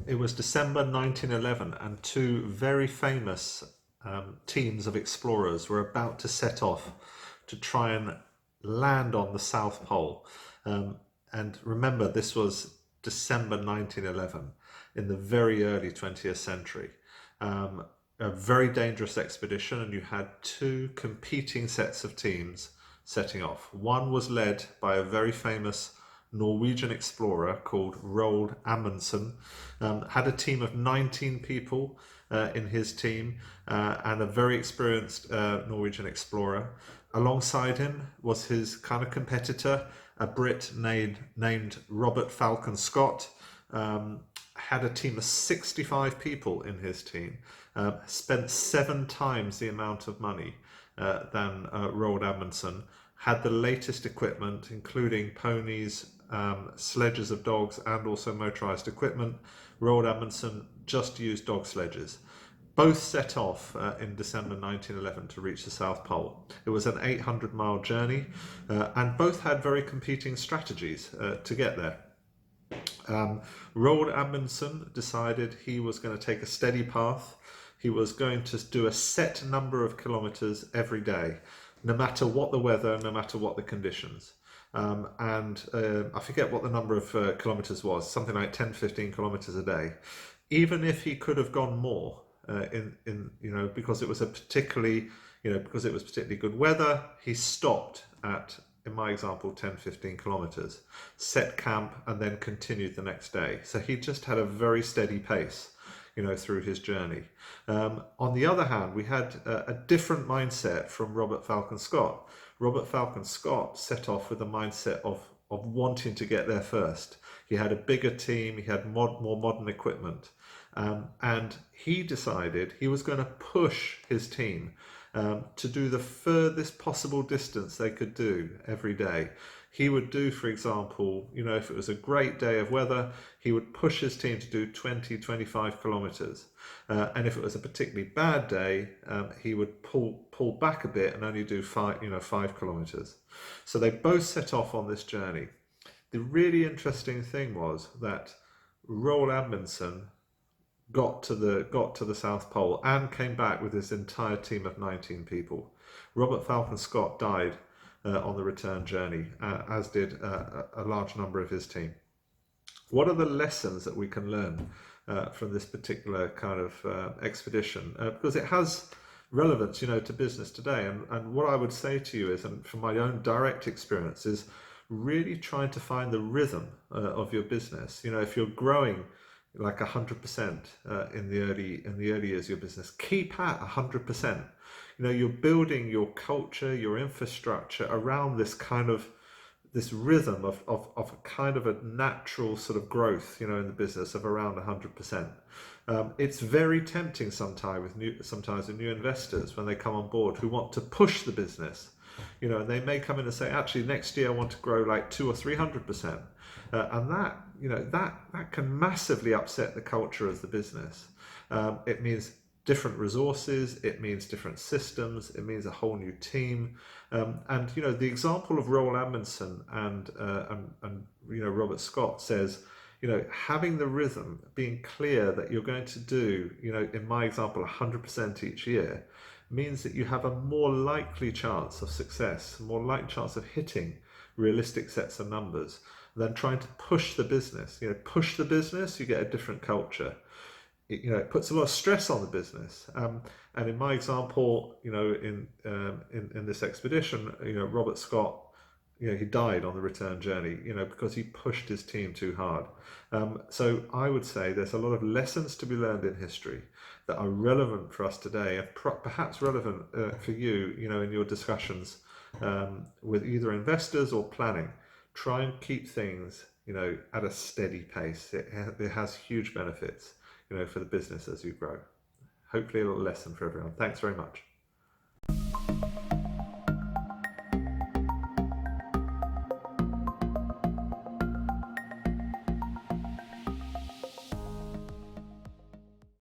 It was December 1911, and two very famous teams of explorers were about to set off to try and land on the South Pole. Um, and remember, this was December 1911 in the very early 20th century. Um, a very dangerous expedition, and you had two competing sets of teams setting off. One was led by a very famous Norwegian explorer called Roald Amundsen. Had a team of 19 people in his team, and a very experienced Norwegian explorer. Alongside him was his kind of competitor, a Brit named Robert Falcon Scott. Had a team of 65 people in his team, spent 7 times the amount of money than Roald Amundsen, had the latest equipment, including ponies, sledges of dogs, and also motorized equipment. Roald Amundsen just used dog sledges. Both set off in December 1911 to reach the South Pole. It was an 800-mile journey, and both had very competing strategies to get there. Roald Amundsen decided he was going to take a steady path. He was going to do a set number of kilometers every day, no matter what the weather, no matter what the conditions. I forget what the number of kilometers was, something like 10, 15 kilometers a day. Even if he could have gone more, because it was because it was particularly good weather, he stopped at, in my example, 10, 15 kilometers, set camp, and then continued the next day. So he just had a very steady pace, through his journey. On the other hand, we had a different mindset from Robert Falcon Scott. Robert Falcon Scott set off with a mindset of wanting to get there first. He had a bigger team, he had more modern equipment, and he decided he was going to push his team to do the furthest possible distance they could do every day. He would do, for example, if it was a great day of weather, he would push his team to do 20, 25 kilometers. And if it was a particularly bad day, he would pull back a bit and only do 5 kilometers. So they both set off on this journey. The really interesting thing was that Roald Amundsen got to the South Pole and came back with his entire team of 19 people. Robert Falcon Scott died on the return journey, as did a large number of his team. What are the lessons that we can learn from this particular kind of expedition? Because it has relevance, to business today. And what I would say to you is, and from my own direct experience, is really trying to find the rhythm of your business. If you're growing like 100% in the early years of your business, keep at 100%. You're building your culture, your infrastructure around this rhythm of a kind of a natural sort of growth, in the business of around 100%. It's very tempting sometimes with new investors when they come on board who want to push the business, and they may come in and say, actually, next year I want to grow like 200 or 300%. And that can massively upset the culture of the business. It means different resources, it means different systems, it means a whole new team. The example of Roald Amundsen and Robert Scott says, having the rhythm, being clear that you're going to do, in my example, 100% each year, means that you have a more likely chance of success, a more likely chance of hitting realistic sets of numbers than trying to push the business. Push the business, you get a different culture. It puts a lot of stress on the business. And in my example, in this expedition, Robert Scott, he died on the return journey, because he pushed his team too hard. So I would say there's a lot of lessons to be learned in history that are relevant for us today, and perhaps relevant for you, in your discussions with either investors or planning. Try and keep things, at a steady pace. It has huge benefits, for the business as you grow. Hopefully a little lesson for everyone. Thanks very much.